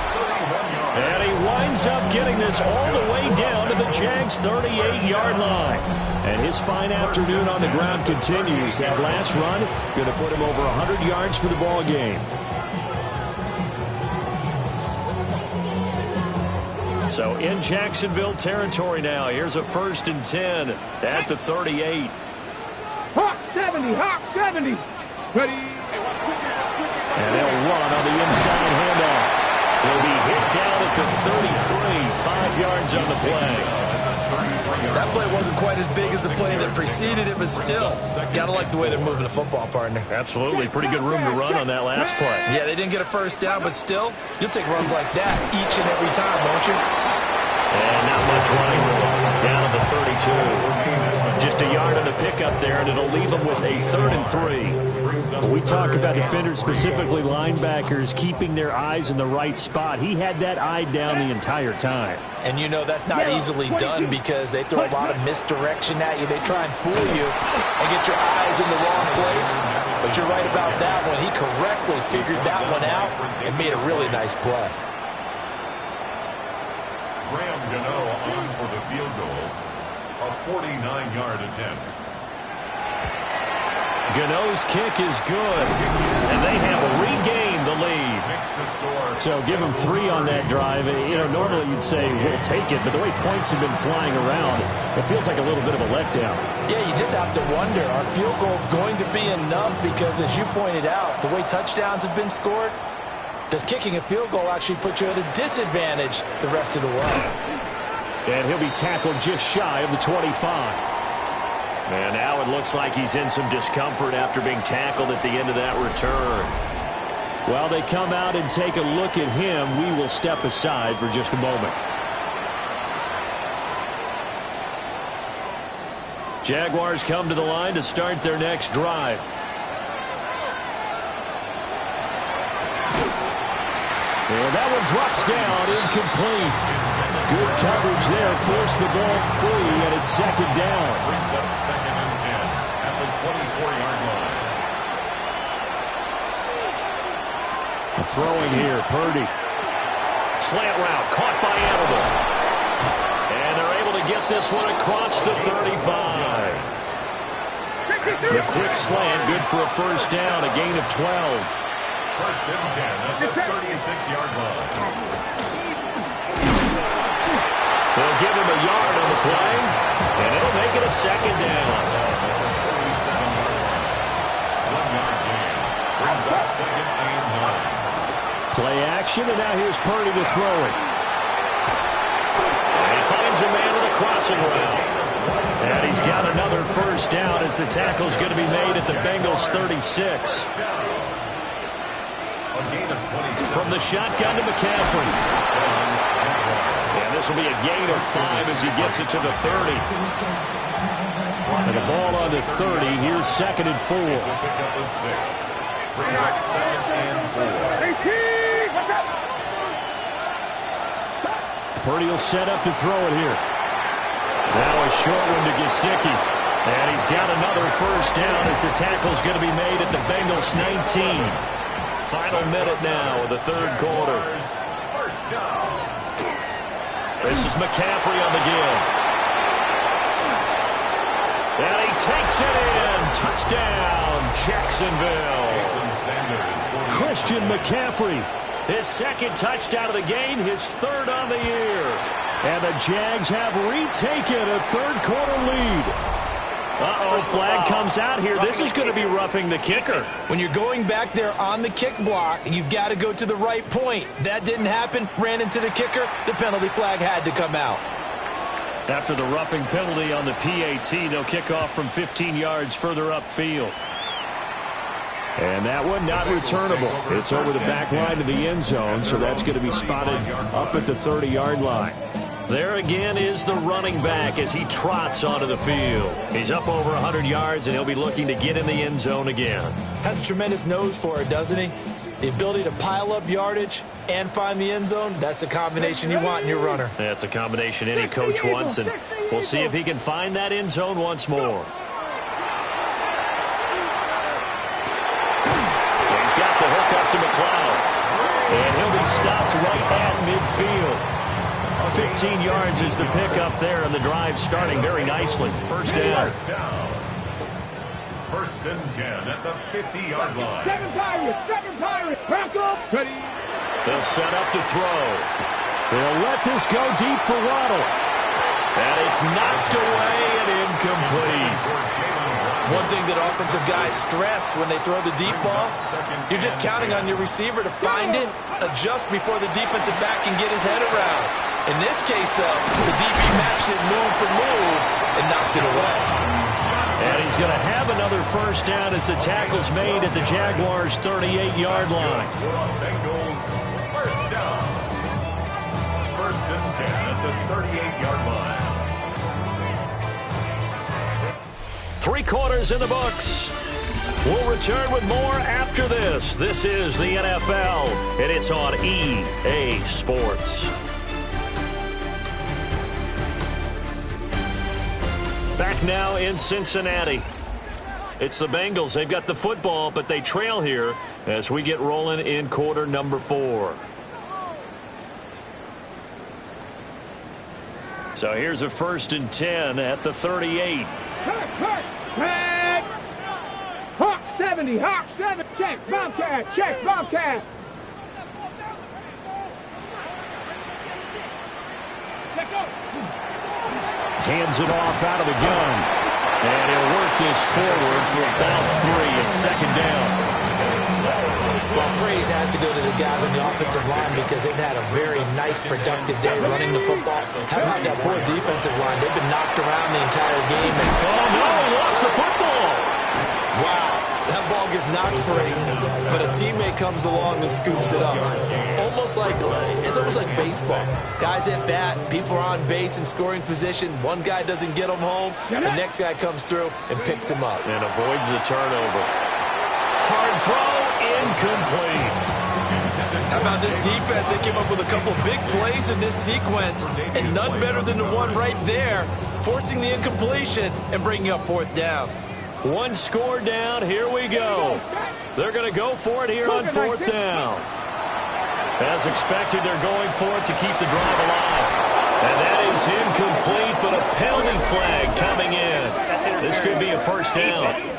And he winds up getting this all the way down to the Jags' 38-yard line. And his fine afternoon on the ground continues. That last run going to put him over 100 yards for the ball game. So in Jacksonville territory now. Here's a 1st and 10 at the 38. Hawk 70. Ready. And they'll run on the inside handoff. He'll be hit down at the 33, 5 yards on the play. That play wasn't quite as big as the play that preceded it, but still, gotta like the way they're moving the football, partner. Absolutely. Pretty good room to run on that last play. Yeah, they didn't get a first down, but still, you'll take runs like that each and every time, won't you? And not much running room. Down to the 32. Just a yard on the pickup there, and it'll leave them with a 3rd and 3. When we talk about defenders, specifically linebackers, keeping their eyes in the right spot. He had that eye down the entire time. And you know that's not easily done because they throw a lot of misdirection at you. They try and fool you and get your eyes in the wrong place. But you're right about that one. He correctly figured that one out and made a really nice play. Graham Gano on for the field goal. A 49-yard attempt. Gano's kick is good, and they have regained the lead. So give them 3 on that drive. You know, normally you'd say we'll take it, but the way points have been flying around, it feels like a little bit of a letdown. Yeah, you just have to wonder, are field goals going to be enough? Because as you pointed out, the way touchdowns have been scored, does kicking a field goal actually put you at a disadvantage the rest of the way? And he'll be tackled just shy of the 25. And now it looks like he's in some discomfort after being tackled at the end of that return. While they come out and take a look at him, we will step aside for just a moment. Jaguars come to the line to start their next drive. And that one drops down, incomplete. Good coverage there, forced the ball free, and it's 2nd down. Brings up 2nd and 10 at the 24-yard line. Throwing here, Purdy. Slant route, caught by Animal. And they're able to get this one across the 35. The quick slant, good for a first down, a gain of 12. 1st and 10 at the 36-yard line. They'll give him a yard on the play, and it'll make it a 2nd down. 37-yard line. 1-yard gain. Brings up 2nd and 9. Play action, and now here's Purdy to throw it. And he finds a man with a crossing route. And he's got another first down as the tackle's going to be made at the Bengals' 36. From the shotgun to McCaffrey. And this will be a gain of 5 as he gets it to the 30. And the ball on the 30. Here's 2nd and 4. It's a pickup of 6. Brings up 2nd and 4. Purdy will set up to throw it here. Now a short one to Gesicki. And he's got another first down as the tackle's going to be made at the Bengals' 19. Final minute now of the 3rd quarter. First down. This is McCaffrey on the give. And he takes it in. Touchdown, Jacksonville. Christian McCaffrey. His 2nd touchdown of the game, his 3rd on the year. And the Jags have retaken a 3rd quarter lead. Uh-oh, flag comes out here. This is going to be roughing the kicker. When you're going back there on the kick block, you've got to go to the right point. That didn't happen. Ran into the kicker. The penalty flag had to come out. After the roughing penalty on the PAT, they'll kick off from 15 yards further upfield. And that one not returnable. It's over the back line of the end zone, so that's going to be spotted up at the 30-yard line. There again is the running back as he trots onto the field. He's up over 100 yards, and he'll be looking to get in the end zone again. Has a tremendous nose for it, doesn't he? The ability to pile up yardage and find the end zone, that's the combination you want in your runner. That's a combination any coach wants, and we'll see if he can find that end zone once more. He's got the hook up to McLeod, and he'll be stopped right at midfield. 15 yards is the pickup there, and the drive starting very nicely. First down. 1st and 10 at the 50-yard line. Seven Pirates, back up. Ready. They'll set up to throw. They'll let this go deep for Waddle. And it's knocked away and incomplete. One thing that offensive guys stress when they throw the deep ball, you're just counting on your receiver to find it, adjust before the defensive back can get his head around. In this case, though, the DB matched it move for move and knocked it away. And he's going to have another first down as the tackle's made at the Jaguars' 38-yard line. Bengals first down. First and 10 at the 38-yard line. 3 quarters in the books. We'll return with more after this. This is the NFL, and it's on EA Sports. Back now in Cincinnati. It's the Bengals. They've got the football, but they trail here as we get rolling in quarter number 4. So here's a first and 10 at the 38. Tag! Hawk 70, Hawk 7, check, Bobcat, check, Bobcat. Hands it off out of the gun. And he'll work this forward for about 3 at second down. Well, praise has to go to the guys on the offensive line because they've had a very nice, productive day running the football. How about that poor defensive line? They've been knocked around the entire game. Oh, no, lost the football. Wow, that ball gets knocked free, but a teammate comes along and scoops it up. It's almost like baseball. Guys at bat, people are on base in scoring position. One guy doesn't get him home. The next guy comes through and picks him up. And avoids the turnover. Hard throw, incomplete. How about this defense? They came up with a couple big plays in this sequence, and none better than the one right there, forcing the incompletion and bringing up 4th down. 1 score down. Here we go. They're going to go for it here on 4th down. As expected, they're going for it to keep the drive alive. And that is incomplete, but a penalty flag coming in. This could be a first down.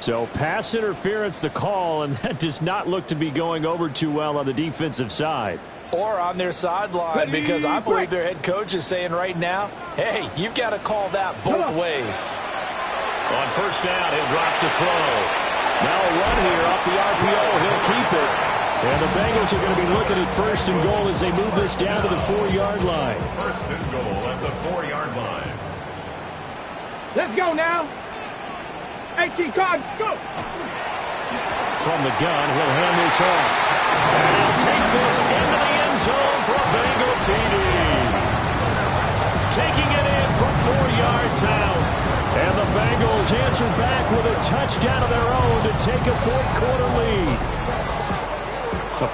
So pass interference the call, and that does not look to be going over too well on the defensive side. Or on their sideline, because I believe their head coach is saying right now, hey, you've got to call that both ways. On first down, he'll drop to throw. Now a run here off the RPO. He'll keep it. And the Bengals are going to be looking at first and goal as they move this down to the 4-yard line. First and goal at the 4-yard line. Let's go now. 18 cards, go. From the gun, he'll hand this off. And he'll take this into the end zone for a Bengal TD. Taking it in from 4 yards out. And the Bengals answer back with a touchdown of their own to take a 4th quarter lead.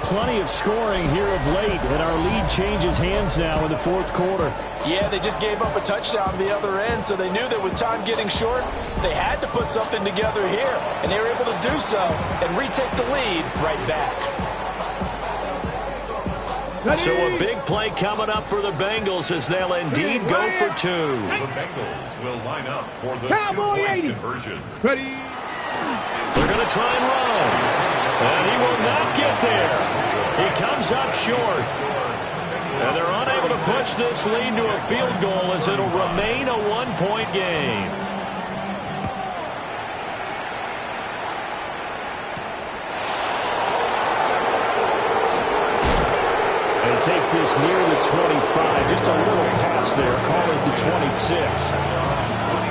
Plenty of scoring here of late, and our lead changes hands now in the 4th quarter. Yeah, they just gave up a touchdown on the other end, so they knew that with time getting short, they had to put something together here, and they were able to do so and retake the lead right back. So a big play coming up for the Bengals as they'll indeed go for 2. The Bengals will line up for the Cowboy 2-point 80. conversion. Ready. They're going to try and run. And he will not get there. He comes up short. And they're unable to push this lead to a field goal as it'll remain a 1-point game. And he takes this near the 25. Just a little pass there. Call it the 26.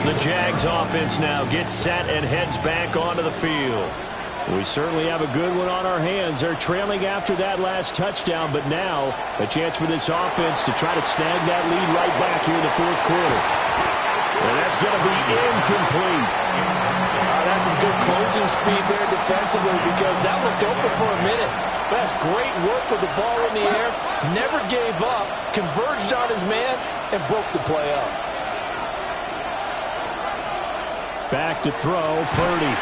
The Jags offense now gets set and heads back onto the field. We certainly have a good one on our hands. They're trailing after that last touchdown, but now a chance for this offense to try to snag that lead right back here in the 4th quarter. And that's going to be incomplete. That's some good closing speed there defensively because that looked open for a minute. But that's great work with the ball in the air. Never gave up, converged on his man, and broke the play up. Back to throw, Purdy.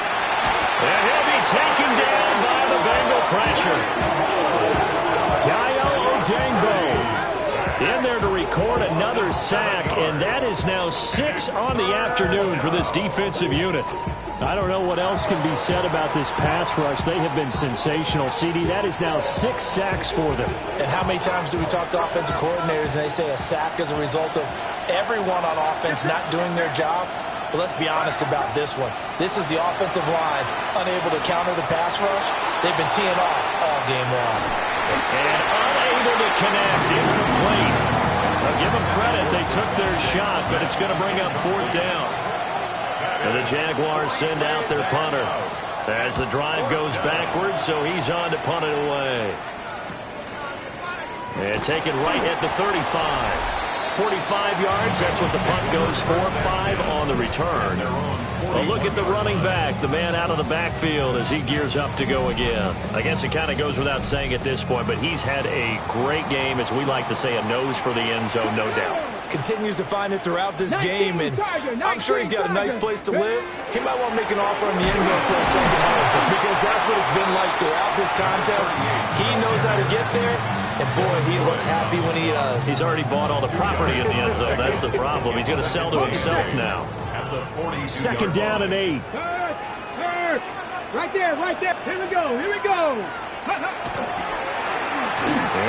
And he'll be taken down by the Bengal pressure. Dayo Odengbo in there to record another sack, and that is now 6 on the afternoon for this defensive unit. I don't know what else can be said about this pass rush. They have been sensational. CD, that is now 6 sacks for them. And how many times do we talk to offensive coordinators and they say a sack is a result of everyone on offense not doing their job? But let's be honest about this one. This is the offensive line unable to counter the pass rush. They've been teeing off all game long. And unable to connect, incomplete. Now give them credit, they took their shot, but it's going to bring up 4th down. And the Jaguars send out their punter as the drive goes backwards, so he's on to punt it away. And taken right at the 35. 45 yards, that's what the punt goes for. 5 on the return. A look at the running back, the man out of the backfield as he gears up to go again. I guess it kind of goes without saying at this point, but he's had a great game, as we like to say, a nose for the end zone, no doubt. Continues to find it throughout this game, and I'm sure he's got a nice place to live. He might want to make an offer on the end zone for a second home, because that's what it's been like throughout this contest. He knows how to get there, and boy, he looks happy when he does. He's already bought all the property in the end zone. That's the problem. He's going to sell to himself now. 2nd down and 8. Right there, right there. Here we go, here we go. And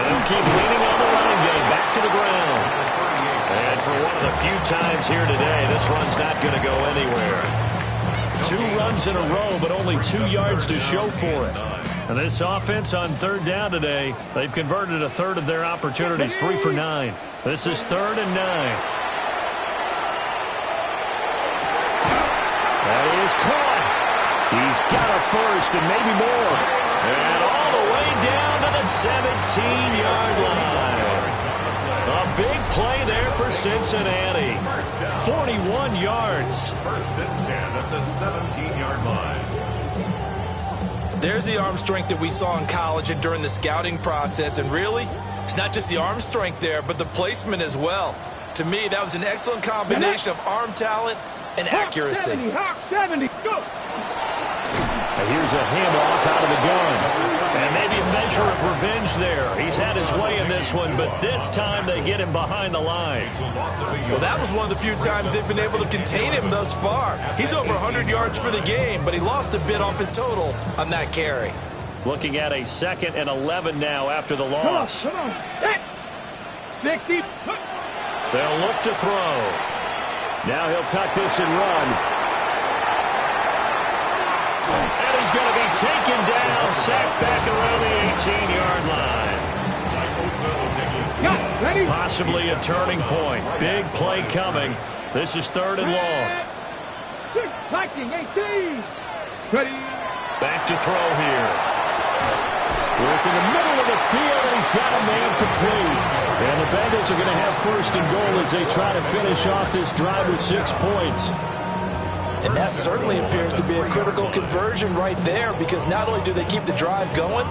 they'll keep leaning on the running game. Back to the ground. And for one of the few times here today, this run's not going to go anywhere. 2 runs in a row, but only 2 yards to show for it. And this offense on 3rd down today, they've converted a third of their opportunities, 3 for 9. This is 3rd and 9. That is caught. He's got a first and maybe more. And all the way down to the 17-yard line. A big play there for Cincinnati. 41 yards. 1st and 10 at the 17-yard line. There's the arm strength that we saw in college and during the scouting process. And really, it's not just the arm strength there, but the placement as well. To me, that was an excellent combination of arm talent and accuracy. Hawk 70, go! Here's a handoff out of the gun. And maybe a measure of revenge there. He's had his way in this one, but this time they get him behind the line. Well, that was one of the few times they've been able to contain him thus far. He's over 100 yards for the game, but he lost a bit off his total on that carry. Looking at a 2nd and 11 now after the loss. Come on. 60. They'll look to throw. Now he'll tuck this and run. And he's going to be taken down, sacked back around the 18-yard line. Ready? Possibly a turning point. Big play coming. This is 3rd and long. Liking 18. Ready? Back to throw here. Work in the middle of the field, and he's got a man complete. And the Bengals are going to have 1st and goal as they try to finish off this drive with 6 points. And that certainly appears to be a critical conversion right there, because not only do they keep the drive going,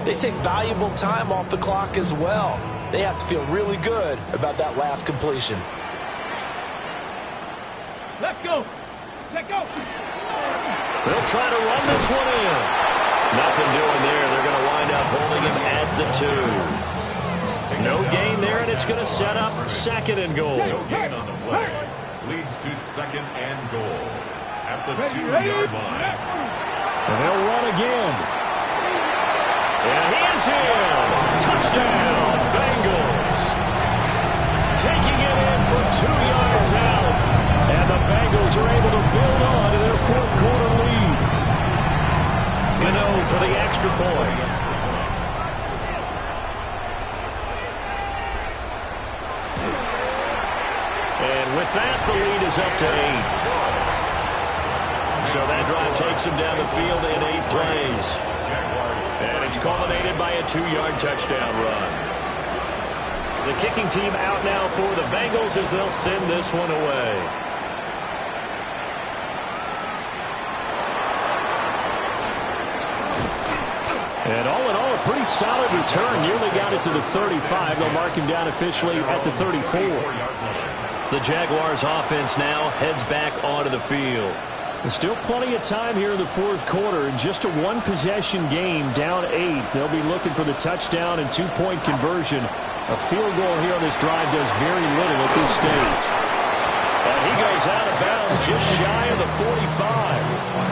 they take valuable time off the clock as well. They have to feel really good about that last completion. Let's go. Let's go. They'll try to run this one in. Nothing doing there. They're going to wind up holding him at the 2. No gain there, and it's going to set up 2nd and goal. No gain on the play. Leads to 2nd and goal at the 2-yard line. And they'll run again. And he is in. Touchdown, Bengals. Taking it in from 2 yards out. And the Bengals are able to build on to their 4th quarter lead. Gano for the extra point. And with that, the lead is up to 8. So that drive takes him down the field in 8 plays. And it's culminated by a 2-yard touchdown run. The kicking team out now for the Bengals as they'll send this one away. And all in all, a pretty solid return. Nearly got it to the 35. They'll mark him down officially at the 34. The Jaguars offense now heads back onto the field. There's still plenty of time here in the 4th quarter. In just a 1-possession game, down 8. They'll be looking for the touchdown and 2-point conversion. A field goal here on this drive does very little at this stage. And he goes out of bounds just shy of the 45.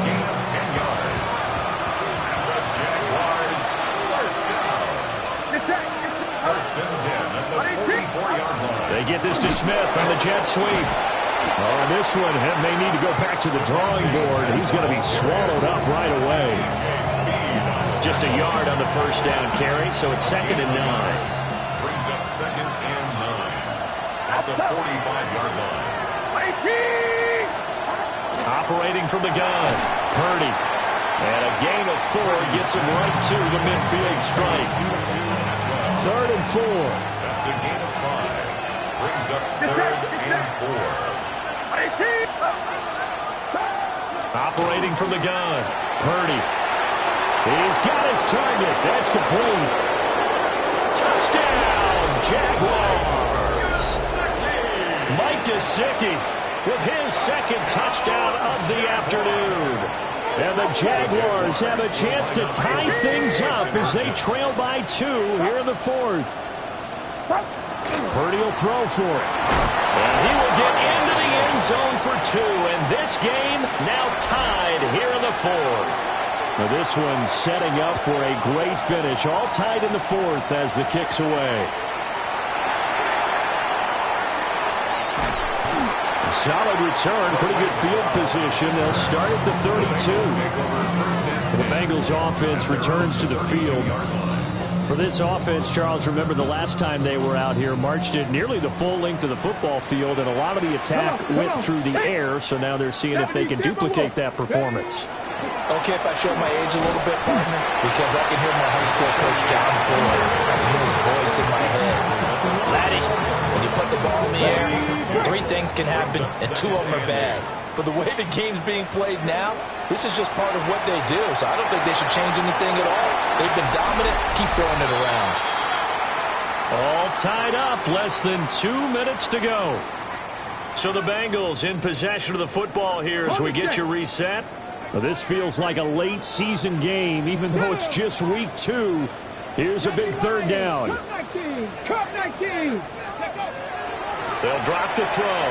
Gain of 10 yards. And the Jaguars first down. First and 10 at the 44-yard line. They get this to Smith on the jet sweep. Oh, this one may need to go back to the drawing board. He's going to be swallowed up right away. Just a yard on the first down carry, so it's 2nd and 9. Brings up 2nd and 9 at the 45-yard line. Operating from the gun, Purdy. And a gain of 4 gets him right to the midfield strike. 3rd and 4. That's a gain of 5. Brings up 3rd and 4. Operating from the gun, Purdy. He's got his target. That's complete. Touchdown, Jaguars. Mike Gesicki with his 2nd touchdown of the afternoon. And the Jaguars have a chance to tie things up as they trail by 2 here in the 4th. Purdy will throw for it. And he will get into the end zone for 2. And this game now tied here in the 4th. Now this one setting up for a great finish. All tied in the 4th as the kick's away. Solid return, pretty good field position. They'll start at the 32. The Bengals offense returns to the field. For this offense, Charles, remember the last time they were out here, marched it nearly the full length of the football field, and a lot of the attack went through the air, so now they're seeing if they can duplicate that performance. Okay, if I show my age a little bit, partner, because I can hear my high school coach, John Ford. I can hear his voice in my head. Laddie, when you put the ball in the air, 3 things can happen, and 2 of them are bad. For the way the game's being played now, this is just part of what they do, so I don't think they should change anything at all. They've been dominant. Keep throwing it around. All tied up, less than 2 minutes to go. So the Bengals in possession of the football here as we get you reset. Well, this feels like a late season game, even though it's just week 2. Here's a big 3rd down. They'll drop the throw.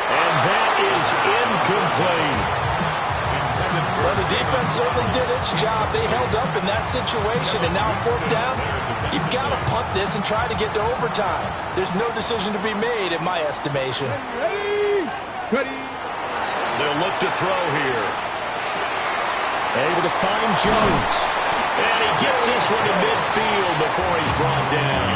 And that is incomplete. Well, the defense certainly did its job. They held up in that situation, and now 4th down, you've got to punt this and try to get to overtime. There's no decision to be made, in my estimation. They'll look to throw here. Able to find Jones. And he gets this one to midfield before he's brought down.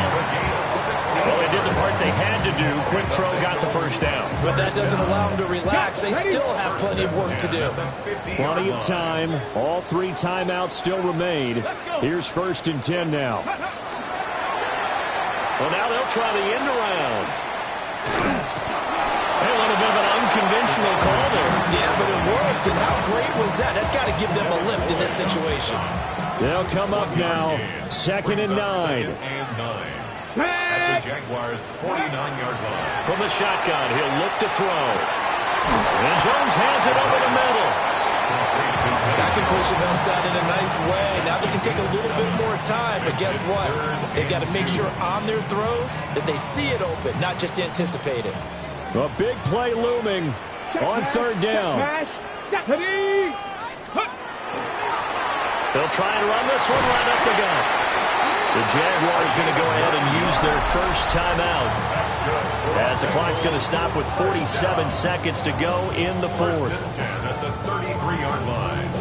Well, they did the part they had to do. Quick throw got the first down. But that doesn't allow them to relax. They still have plenty of work to do. Plenty of time. All 3 timeouts still remain. Here's 1st and 10 now. Well, now they'll try the end around. A little bit of an unconventional call there. Yeah, but it worked. And how great was that? That's got to give them a lift in this situation. They'll come up now. 2nd and 9. At the Jaguars' 49-yard line. From the shotgun, he'll look to throw. And Jones has it over the middle. That completion comes out in a nice way. Now they can take a little bit more time, but guess what? They've got to make sure on their throws that they see it open, not just anticipate it. A big play looming on 3rd down. They'll try and run this one right up the gut. The Jaguars going to go ahead and use their first timeout as the clock's going to stop with 47 seconds to go in the 4th. At the 33-yard line.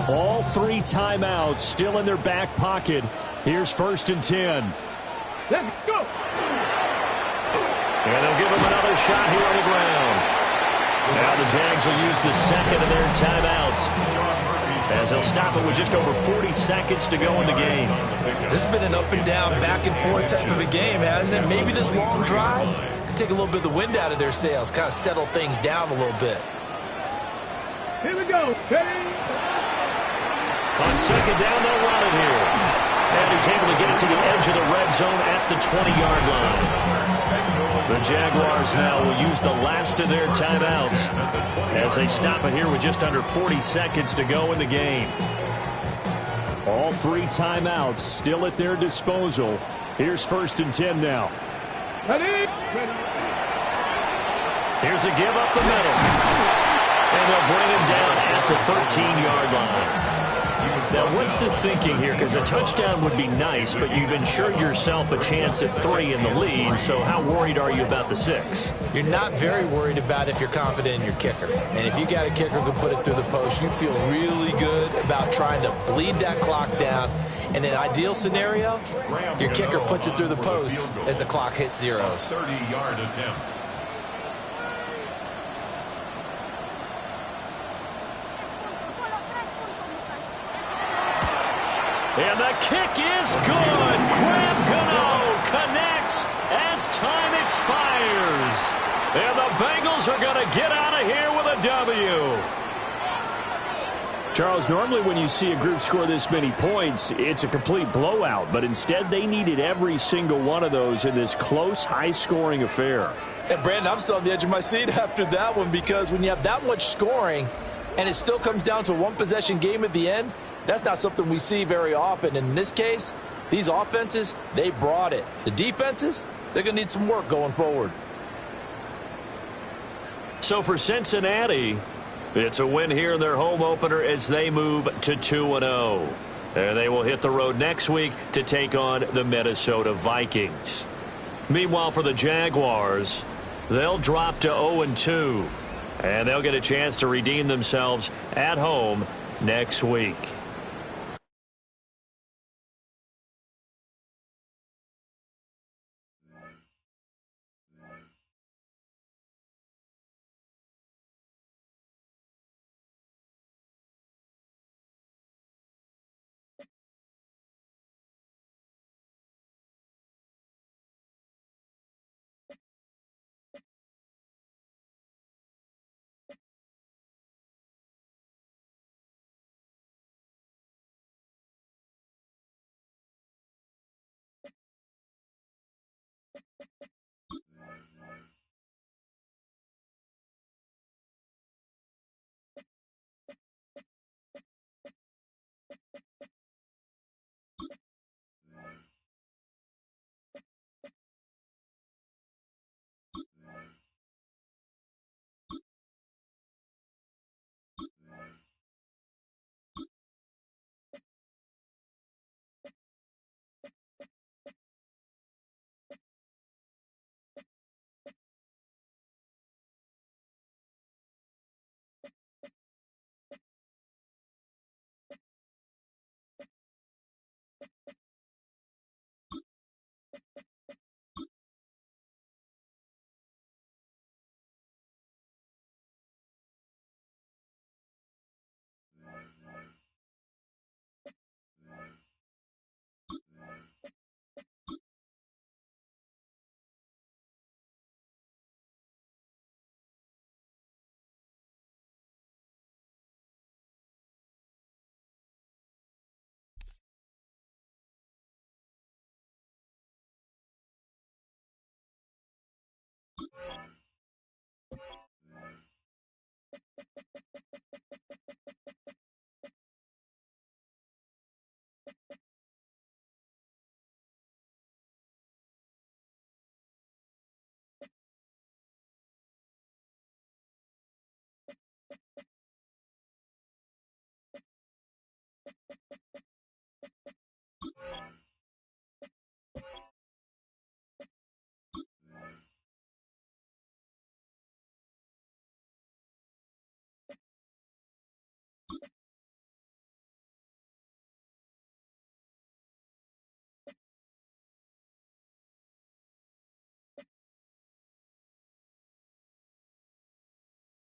All 3 timeouts still in their back pocket. Here's 1st and 10. Let's go. And they'll give him another shot here on the ground. Now the Jags will use the 2nd of their timeouts, as they'll stop it with just over 40 seconds to go in the game. This has been an up and down, back and forth type of a game, hasn't it? Maybe this long drive could take a little bit of the wind out of their sails, kind of settle things down a little bit. Here we go. Ready? On 2nd down, they'll run it here. And he's able to get it to the edge of the red zone at the 20-yard line. The Jaguars now will use the last of their timeouts as they stop it here with just under 40 seconds to go in the game. All 3 timeouts still at their disposal. Here's 1st and 10 now. Ready? Here's a give up the middle. And they'll bring him down at the 13-yard line. Now, what's the thinking here? Because a touchdown would be nice, but you've ensured yourself a chance at 3 in the lead, so how worried are you about the 6? You're not very worried about if you're confident in your kicker. And if you got a kicker who can put it through the post, you feel really good about trying to bleed that clock down. In an ideal scenario, your kicker puts it through the post as the clock hits zeros. 30-yard attempt. And the kick is good. Graham Gano connects as time expires. And the Bengals are going to get out of here with a W. Charles, normally when you see a group score this many points, it's a complete blowout. But instead, they needed every single one of those in this close, high-scoring affair. And, Brandon, I'm still on the edge of my seat after that one because when you have that much scoring and it still comes down to a one-possession game at the end, that's not something we see very often. In this case, these offenses, they brought it. The defenses, they're going to need some work going forward. So for Cincinnati, it's a win here in their home opener as they move to 2-0. And they will hit the road next week to take on the Minnesota Vikings. Meanwhile, for the Jaguars, they'll drop to 0-2. And they'll get a chance to redeem themselves at home next week.